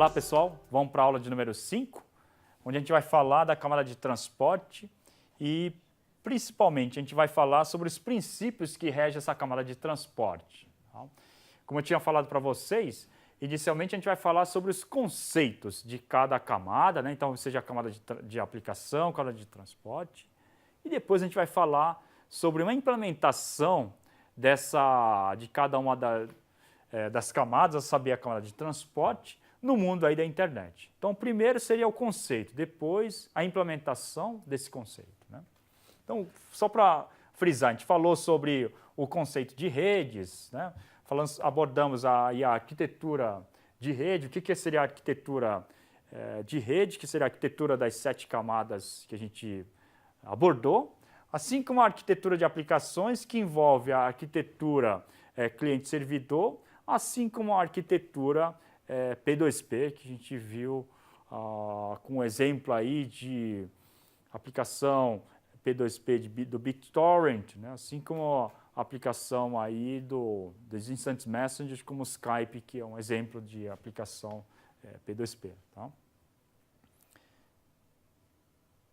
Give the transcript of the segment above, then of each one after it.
Olá pessoal, vamos para a aula de número 5, onde a gente vai falar da camada de transporte e principalmente a gente vai falar sobre os princípios que regem essa camada de transporte. Tá? Como eu tinha falado para vocês, inicialmente a gente vai falar sobre os conceitos de cada camada, né? Então seja a camada de aplicação, camada de transporte, e depois a gente vai falar sobre uma implementação de cada uma das camadas, a saber, a camada de transporte, no mundo aí da internet. Então, primeiro seria o conceito, depois a implementação desse conceito, né? Então, só para frisar, a gente falou sobre o conceito de redes, né? Abordamos a arquitetura de rede, o que seria a arquitetura de rede, que seria a arquitetura das 7 camadas que a gente abordou, assim como a arquitetura de aplicações, que envolve a arquitetura cliente-servidor, assim como a arquitetura P2P, que a gente viu com um exemplo aí de aplicação P2P do BitTorrent, né? Assim como a aplicação aí dos Instant Messengers, como o Skype, que é um exemplo de aplicação P2P. Tá?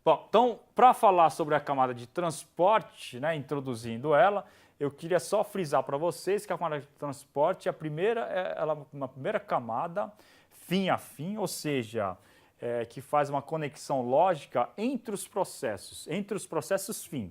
Bom, então, para falar sobre a camada de transporte, né, introduzindo ela, eu queria só frisar para vocês que a camada de transporte é uma primeira camada fim a fim, ou seja, que faz uma conexão lógica entre os processos fim.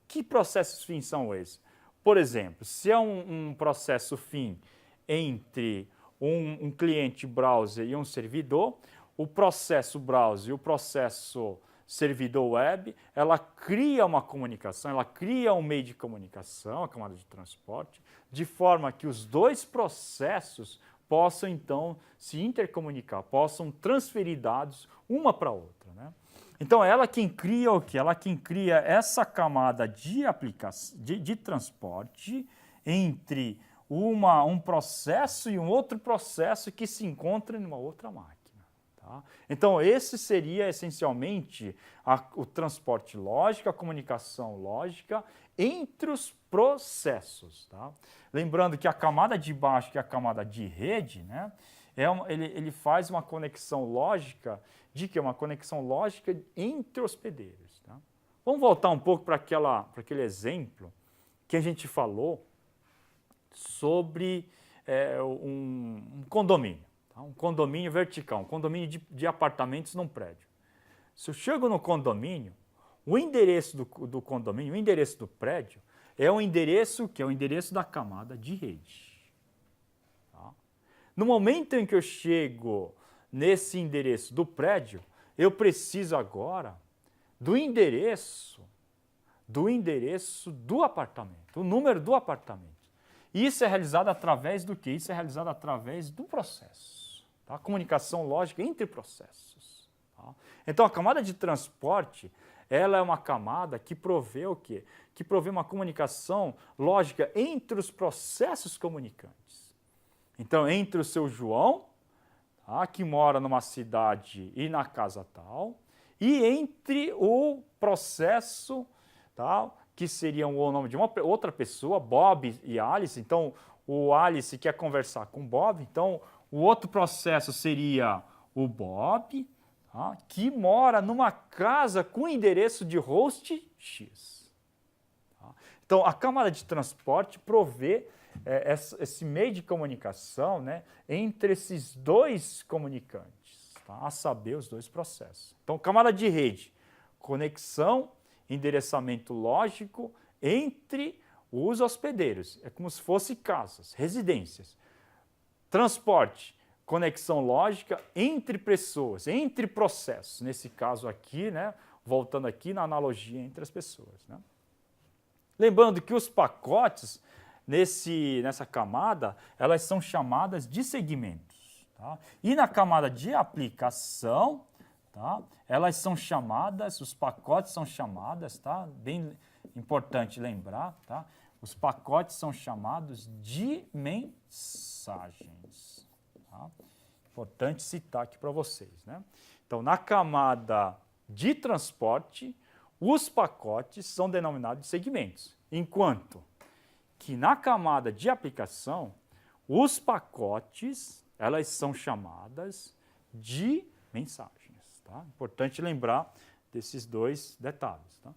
Que processos fim são esses? Por exemplo, se é um processo fim entre um cliente browser e um servidor, o processo browser e o processo servidor web, ela cria uma comunicação, ela cria um meio de comunicação, a camada de transporte, de forma que os dois processos possam, então, se intercomunicar, possam transferir dados uma para a outra, né? Então, ela quem cria o quê? Ela quem cria essa camada de transporte entre um processo e um outro processo que se encontra em uma outra máquina. Tá? Então, esse seria essencialmente o transporte lógico, a comunicação lógica entre os processos. Tá? Lembrando que a camada de baixo, que é a camada de rede, né, ele faz uma conexão lógica, uma conexão lógica entre hospedeiros. Tá? Vamos voltar um pouco para aquele exemplo que a gente falou sobre um condomínio. Um condomínio vertical, um condomínio de apartamentos num prédio. Se eu chego no condomínio, o endereço do condomínio, o endereço do prédio, é o endereço que é o endereço da camada de rede. Tá? No momento em que eu chego nesse endereço do prédio, eu preciso agora do endereço do apartamento, o número do apartamento. Isso é realizado através do quê? Isso é realizado através do processo. Tá? Comunicação lógica entre processos. Tá? Então, a camada de transporte, ela é uma camada que provê o quê? Que provê uma comunicação lógica entre os processos comunicantes. Então, entre o seu João, tá? Que mora numa cidade e na casa tal, e entre o processo, tá? Que seria o nome de uma outra pessoa, Bob e Alice. Então, o Alice quer conversar com o Bob, então o outro processo seria o Bob, tá? Que mora numa casa com endereço de host X. Tá? Então, a camada de transporte provê esse meio de comunicação, né, entre esses dois comunicantes, tá? A saber, os dois processos. Então, camada de rede, conexão, endereçamento lógico entre os hospedeiros. É como se fossem casas, residências. Transporte, conexão lógica entre pessoas, entre processos. Nesse caso aqui, né, voltando aqui na analogia entre as pessoas. Né? Lembrando que os pacotes nessa camada, elas são chamadas de segmentos. Tá? E na camada de aplicação, tá? Elas são chamadas, os pacotes são chamadas, tá? Bem importante lembrar, tá? Os pacotes são chamados de mensagens. Tá? Importante citar aqui para vocês, né? Então, na camada de transporte, os pacotes são denominados de segmentos, enquanto que na camada de aplicação, os pacotes, elas são chamadas de mensagens. Tá? Importante lembrar desses dois detalhes. Tá?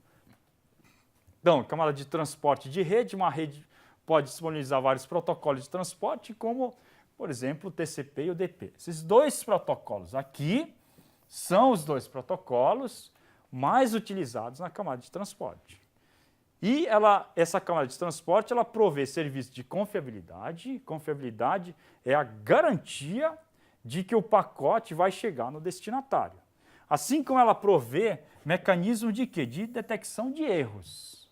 Então, camada de transporte de rede, uma rede pode disponibilizar vários protocolos de transporte, como, por exemplo, o TCP e o DP. Esses dois protocolos aqui são os dois protocolos mais utilizados na camada de transporte. E essa camada de transporte ela provê serviço de confiabilidade. Confiabilidade é a garantia de que o pacote vai chegar no destinatário. Assim como ela provê mecanismo de quê? De detecção de erros.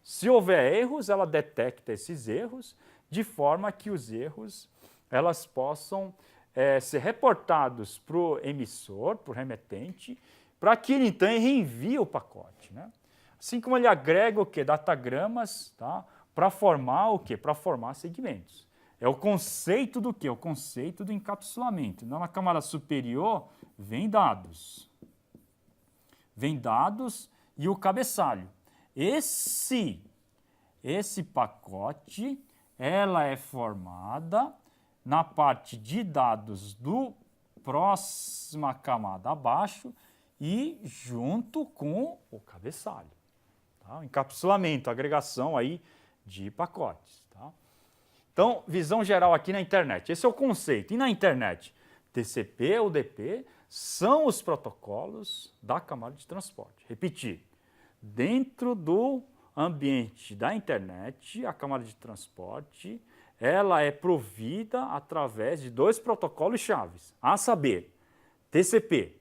Se houver erros, ela detecta esses erros de forma que os erros elas possam ser reportados para o emissor, para o remetente, para que ele então reenvie o pacote. Né? Assim como ele agrega o quê? Datagramas, tá? Para formar o quê? Para formar segmentos. É o conceito do quê? O conceito do encapsulamento. Então, na camada superior, vem dados. Vem dados e o cabeçalho. Esse pacote, ela é formada na parte de dados do próxima camada abaixo e junto com o cabeçalho. Tá? O encapsulamento, agregação aí de pacotes. Tá? Então, visão geral aqui na internet. Esse é o conceito. E na internet, TCP ou DP são os protocolos da camada de transporte. Repetir. Dentro do ambiente da internet, a camada de transporte, ela é provida através de dois protocolos chaves, a saber, TCP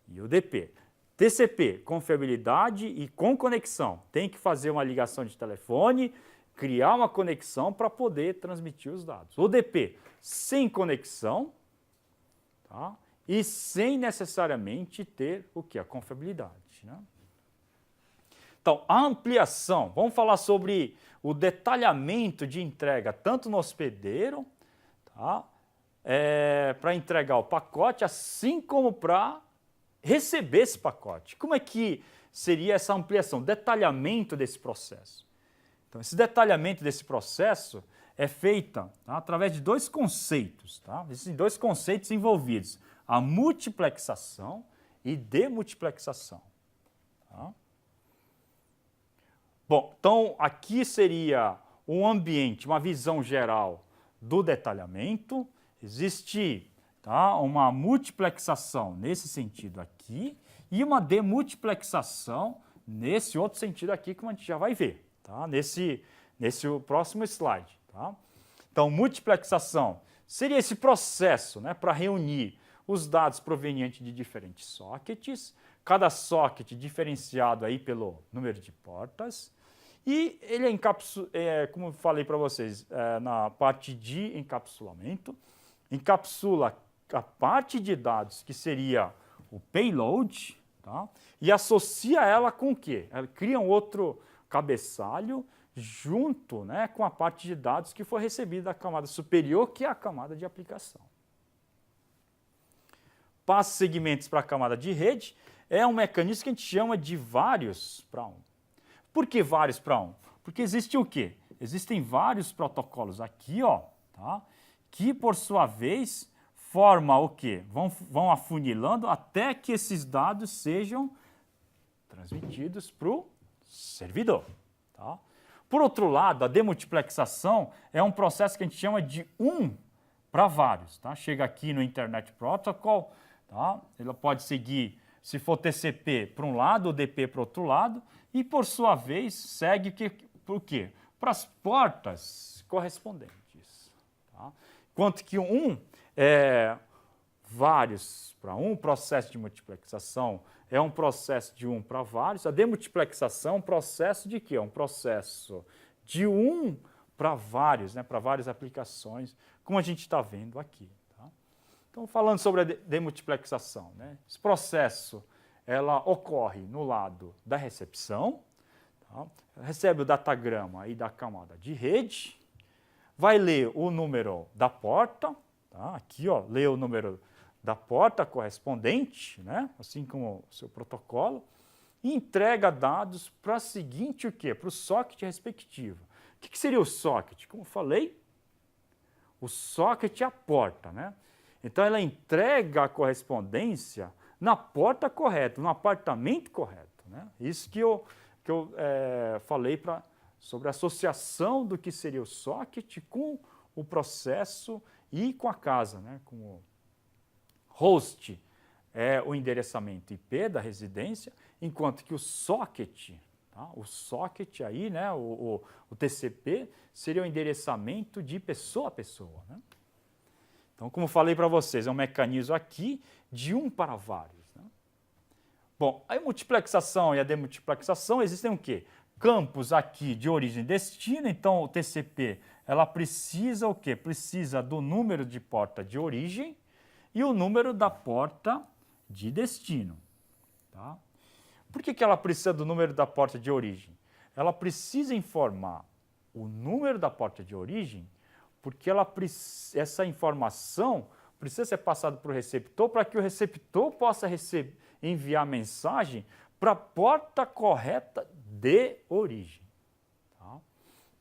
e UDP. TCP, confiabilidade e com conexão. Tem que fazer uma ligação de telefone, criar uma conexão para poder transmitir os dados. UDP, sem conexão, tá? E sem necessariamente ter o que? A confiabilidade, né? Então, a ampliação, vamos falar sobre o detalhamento de entrega, tanto no hospedeiro, tá? Para entregar o pacote, assim como para receber esse pacote. Como é que seria essa ampliação, detalhamento desse processo? Então, esse detalhamento desse processo é feito através de dois conceitos. Tá? Existem dois conceitos envolvidos, a multiplexação e demultiplexação. Tá? Bom, então aqui seria um ambiente, uma visão geral do detalhamento. Existe uma multiplexação nesse sentido aqui e uma demultiplexação nesse outro sentido aqui, que a gente já vai ver, tá? nesse próximo slide. Tá? Então, multiplexação seria esse processo, né, para reunir os dados provenientes de diferentes sockets, cada socket diferenciado aí pelo número de portas. E ele como eu falei para vocês, na parte de encapsulamento, encapsula a parte de dados que seria o payload, tá? E associa ela com o quê? Ela cria um outro cabeçalho junto, né, com a parte de dados que foi recebida da camada superior, que é a camada de aplicação. Passa segmentos para a camada de rede, é um mecanismo que a gente chama de vários para um. Por que vários para um? Porque existe o quê? Existem vários protocolos aqui, ó, tá? Que por sua vez forma o quê? Vão afunilando até que esses dados sejam transmitidos para o servidor. Tá? Por outro lado, a demultiplexação é um processo que a gente chama de um para vários. Tá? Chega aqui no Internet Protocol, tá? Ela pode seguir, se for TCP para um lado, o DP para o outro lado, e por sua vez segue por quê? Para as portas correspondentes. Tá? Enquanto que vários para um, processo de multiplexação é um processo de um para vários. A demultiplexação é um processo de quê? É um processo de um para vários, né? Para várias aplicações, como a gente está vendo aqui. Tá? Então, falando sobre a demultiplexação, né? Esse processo ela ocorre no lado da recepção, tá? Recebe o datagrama aí da camada de rede, vai ler o número da porta, tá? Aqui, ó, lê o número da porta correspondente, né? Assim como o seu protocolo, e entrega dados para o seguinte, o quê? Para o socket respectivo. O que seria o socket? Como eu falei, o socket é a porta, né? Então, ela entrega a correspondência na porta correta, no apartamento correto, né? Isso que eu falei sobre a associação do que seria o socket com o processo e com a casa, né? Com o host é o endereçamento IP da residência, enquanto que o socket, tá? O socket aí, né? O TCP seria o endereçamento de pessoa a pessoa, né? Então, como falei para vocês, é um mecanismo aqui de um para vários, né? Bom, a multiplexação e a demultiplexação existem o quê? Campos aqui de origem e destino, então o TCP, ela precisa o quê? Precisa do número de porta de origem e o número da porta de destino, tá? Por que ela precisa do número da porta de origem? Ela precisa informar o número da porta de origem porque essa informação precisa ser passada para o receptor para que o receptor possa enviar a mensagem para a porta correta de origem. Tá?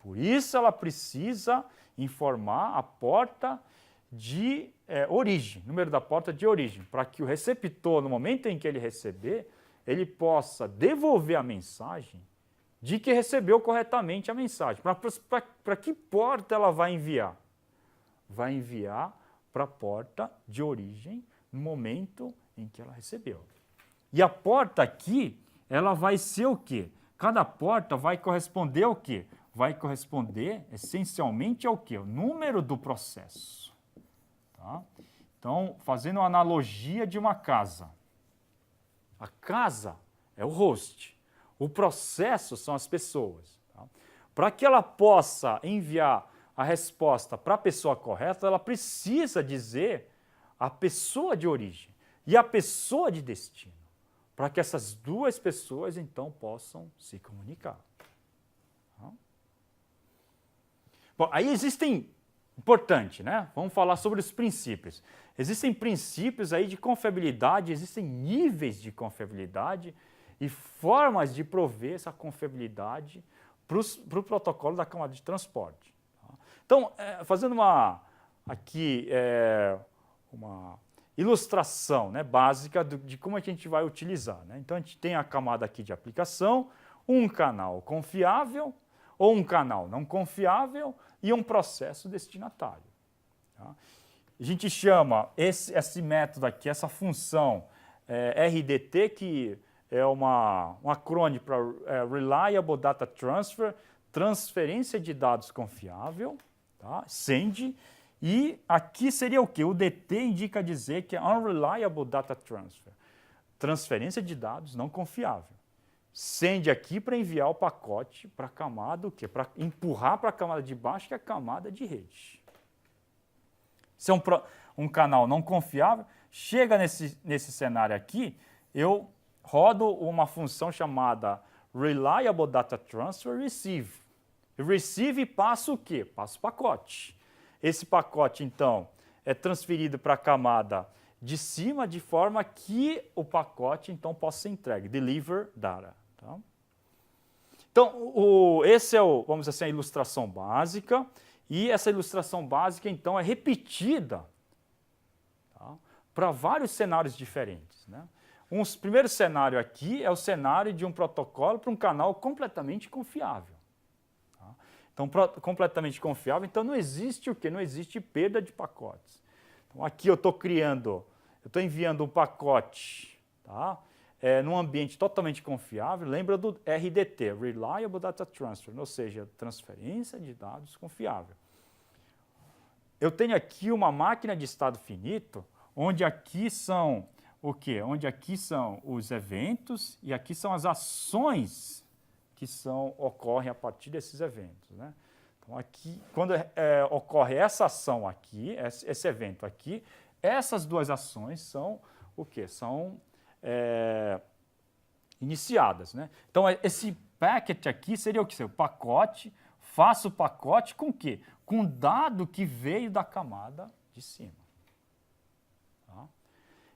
Por isso ela precisa informar a porta de origem, número da porta de origem, para que o receptor, no momento em que ele receber, ele possa devolver a mensagem de que recebeu corretamente a mensagem. Para que porta ela vai enviar? Vai enviar para a porta de origem no momento em que ela recebeu. E a porta aqui, ela vai ser o quê? Cada porta vai corresponder ao quê? Vai corresponder essencialmente ao quê? O número do processo. Tá? Então, fazendo uma analogia de uma casa. A casa é o host. O processo são as pessoas. Tá? Para que ela possa enviar a resposta para a pessoa correta, ela precisa dizer a pessoa de origem e a pessoa de destino, para que essas duas pessoas, então, possam se comunicar. Tá? Bom, aí existem, importante, né? Vamos falar sobre os princípios. Existem princípios aí de confiabilidade, existem níveis de confiabilidade e formas de prover essa confiabilidade para o protocolo da camada de transporte. Tá? Então, fazendo uma ilustração, né, básica de como a gente vai utilizar, né? Então, a gente tem a camada aqui de aplicação, um canal confiável ou um canal não confiável e um processo destinatário. Tá? A gente chama esse método aqui, essa função RDT, que é um acrônimo para Reliable Data Transfer, transferência de dados confiável, tá? SEND, e aqui seria o quê? O DT indica dizer que é Unreliable Data Transfer, transferência de dados não confiável. SEND aqui para enviar o pacote para a camada, o quê? Para empurrar para a camada de baixo, que é a camada de rede. Se é um canal não confiável, chega nesse cenário aqui, eu rodo uma função chamada Reliable Data Transfer Receive. Receive passa o quê? Passa o pacote. Esse pacote, então, é transferido para a camada de cima de forma que o pacote, então, possa ser entregue. Deliver data. Tá? Então, esse é, vamos dizer assim, a ilustração básica. E essa ilustração básica, então, é repetida, tá, para vários cenários diferentes, né? Primeiro cenário aqui é o cenário de um protocolo para um canal completamente confiável. Tá? Então, completamente confiável, então não existe o quê? Não existe perda de pacotes. Então, aqui eu estou enviando um pacote, tá, num ambiente totalmente confiável. Lembra do RDT, Reliable Data Transfer, ou seja, transferência de dados confiável. Eu tenho aqui uma máquina de estado finito, onde aqui são o quê? Onde aqui são os eventos e aqui são as ações que ocorrem a partir desses eventos, né? Então, aqui, quando ocorre essa ação aqui, esse evento aqui, essas duas ações são o quê? São iniciadas, né? Então, esse packet aqui seria o quê? O pacote, faço o pacote com o quê? Com dado que veio da camada de cima.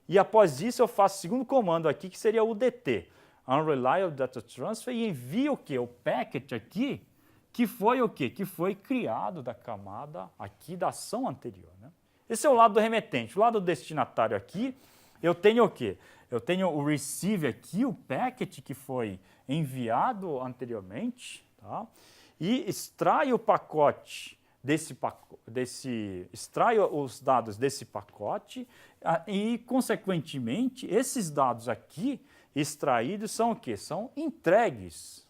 E após isso eu faço o segundo comando aqui, que seria o DT, Unreliable Data Transfer, e envio o quê? O packet aqui, que foi o quê? Que foi criado da camada aqui da ação anterior, né? Esse é o lado do remetente. O lado do destinatário aqui, eu tenho o quê? Eu tenho o receive aqui, o packet que foi enviado anteriormente, tá? E extraio o pacote extraio os dados desse pacote e, consequentemente, esses dados aqui extraídos são o quê? São entregues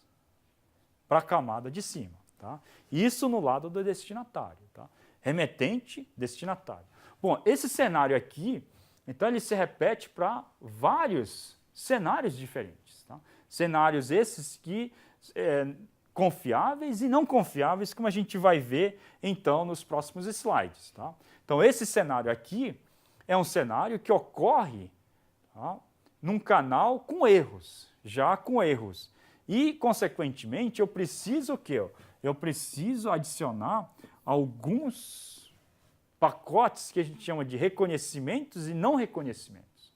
para a camada de cima, tá? Isso no lado do destinatário, tá? Remetente, destinatário. Bom, esse cenário aqui, então ele se repete para vários cenários diferentes, tá? Cenários esses que confiáveis e não confiáveis, como a gente vai ver então nos próximos slides, tá? Então esse cenário aqui é um cenário que ocorre, tá, num canal com erros, já com erros. E, consequentemente, eu preciso o quê? Eu preciso adicionar alguns pacotes que a gente chama de reconhecimentos e não reconhecimentos.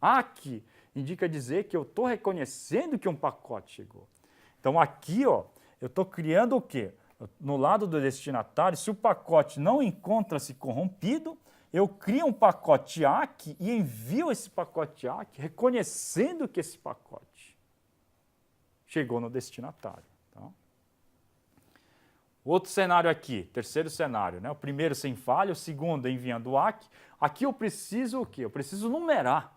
Aqui indica dizer que eu estou reconhecendo que um pacote chegou. Então aqui, ó, eu estou criando o quê? No lado do destinatário, se o pacote não encontra-se corrompido, eu crio um pacote ACK e envio esse pacote ACK reconhecendo que esse pacote chegou no destinatário. Tá? Outro cenário aqui, terceiro cenário, né? O primeiro sem falha, o segundo enviando o ACK. Aqui eu preciso o quê? Eu preciso numerar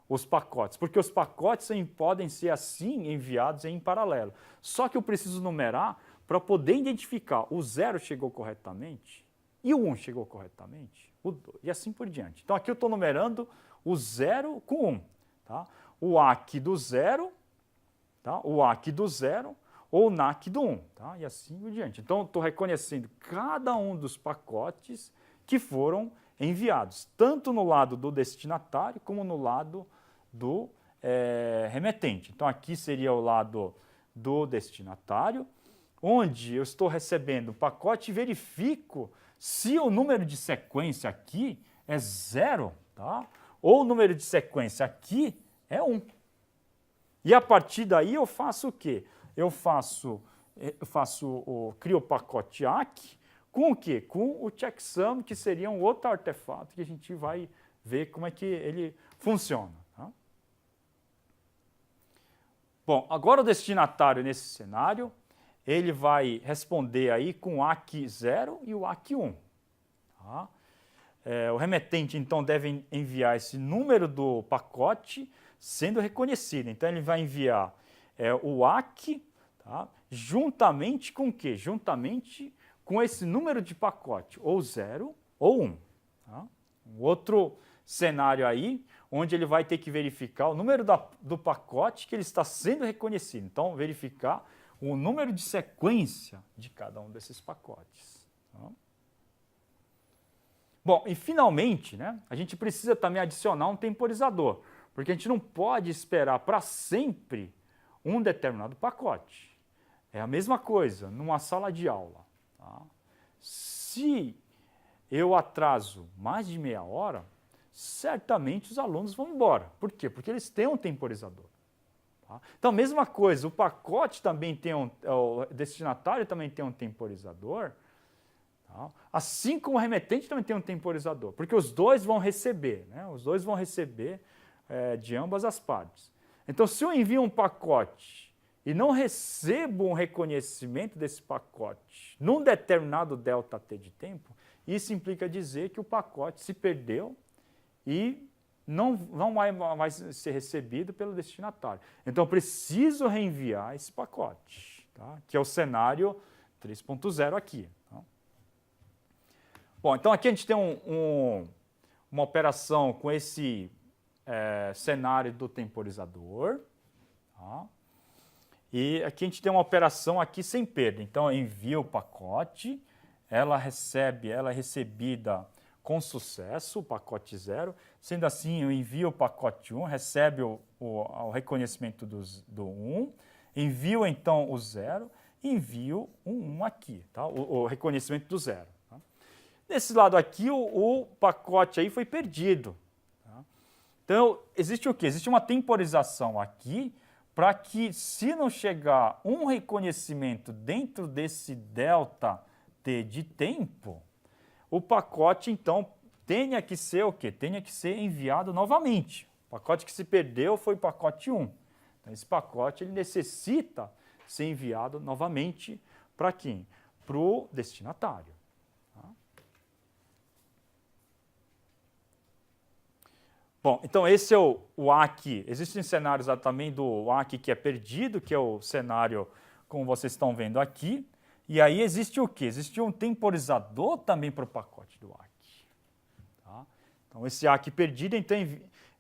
os pacotes, porque os pacotes podem ser assim enviados em paralelo. Só que eu preciso numerar para poder identificar o 0 chegou corretamente e o 1 chegou corretamente, o 2, e assim por diante. Então aqui eu estou numerando o 0 com 1. Tá? O ACK do 0, tá? O ACK do 0 ou o NACK do 1, tá? E assim por diante. Então eu estou reconhecendo cada um dos pacotes que foram enviados, tanto no lado do destinatário como no lado do remetente. Então aqui seria o lado do destinatário, onde eu estou recebendo o pacote e verifico se o número de sequência aqui é 0, tá? Ou o número de sequência aqui é 1. E a partir daí eu faço o quê? Crio o pacote ACK com o quê? Com o checksum, que seria um outro artefato que a gente vai ver como é que ele funciona. Tá? Bom, agora o destinatário nesse cenário, ele vai responder aí com o ACK 0 e o ACK 1. Tá? O remetente, então, deve enviar esse número do pacote sendo reconhecido. Então, ele vai enviar o ACK, tá? Juntamente com o quê? Juntamente com esse número de pacote, ou 0 ou 1. Tá? Um outro cenário aí, onde ele vai ter que verificar o número do pacote que ele está sendo reconhecido. Então, verificar o número de sequência de cada um desses pacotes. Tá? Bom, e finalmente, né, a gente precisa também adicionar um temporizador, porque a gente não pode esperar para sempre um determinado pacote. É a mesma coisa numa sala de aula. Tá? Se eu atraso mais de meia hora, certamente os alunos vão embora. Por quê? Porque eles têm um temporizador. Tá? Então, mesma coisa, o pacote também tem o destinatário também tem um temporizador, tá? Assim como o remetente também tem um temporizador, porque os dois vão receber, né? Os dois vão receber de ambas as partes. Então, se eu envio um pacote e não recebo um reconhecimento desse pacote num determinado ΔT de tempo, isso implica dizer que o pacote se perdeu e não vai mais ser recebido pelo destinatário. Então, eu preciso reenviar esse pacote, tá? Que é o cenário 3.0 aqui. Tá? Bom, então aqui a gente tem uma operação com esse cenário do temporizador. Tá? E aqui a gente tem uma operação aqui sem perda. Então, eu envio o pacote, ela é recebida com sucesso, o pacote 0. Sendo assim, eu envio o pacote 1, recebe o reconhecimento do 1, envio então o 0, envio um 1 aqui, tá? O reconhecimento do 0. Tá? Nesse lado aqui, o pacote aí foi perdido. Tá? Então, existe o quê? Existe uma temporização aqui para que, se não chegar um reconhecimento dentro desse ΔT de tempo, o pacote, então, tenha que ser o quê? Tenha que ser enviado novamente. O pacote que se perdeu foi o pacote 1. Então, esse pacote ele necessita ser enviado novamente para quem? Para o destinatário. Tá? Bom, então esse é o ACK. Existem cenários também do ACK que é perdido, que é o cenário como vocês estão vendo aqui. E aí existe o quê? Existe um temporizador também para o pacote do ACK. Tá? Então esse ACK perdido, então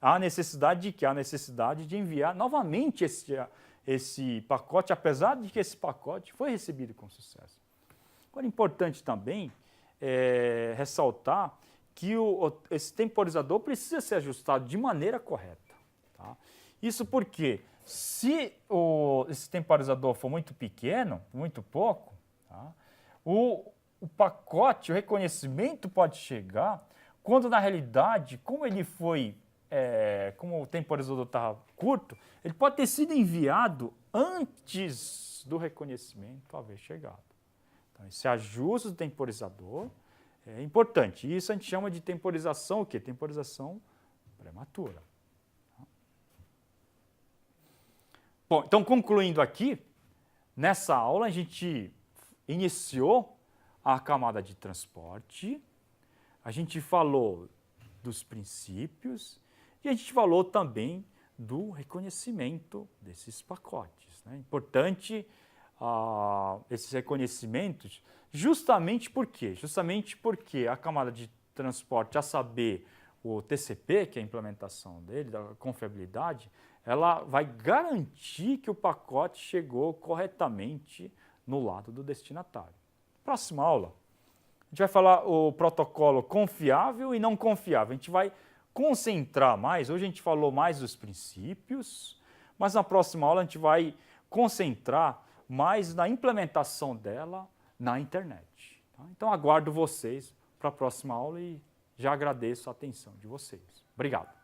há necessidade de quê? Há necessidade de enviar novamente esse pacote, apesar de que esse pacote foi recebido com sucesso. Agora, importante também ressaltar que esse temporizador precisa ser ajustado de maneira correta. Tá? Isso porque, se esse temporizador for muito pequeno, muito pouco, tá? o pacote, o reconhecimento pode chegar quando, na realidade, como ele foi, como o temporizador estava curto, ele pode ter sido enviado antes do reconhecimento haver chegado. Então, esse ajuste do temporizador é importante. Isso a gente chama de temporização, o quê? Temporização prematura. Bom, então, concluindo aqui, nessa aula a gente iniciou a camada de transporte, a gente falou dos princípios e a gente falou também do reconhecimento desses pacotes. Né? Importante esses reconhecimentos, justamente por quê? Justamente porque a camada de transporte, a saber, o TCP, que é a implementação dele, da confiabilidade, ela vai garantir que o pacote chegou corretamente no lado do destinatário. Próxima aula, a gente vai falar o protocolo confiável e não confiável. A gente vai concentrar mais, hoje a gente falou mais dos princípios, mas na próxima aula a gente vai concentrar mais na implementação dela na internet. Tá? Então aguardo vocês para a próxima aula e já agradeço a atenção de vocês. Obrigado.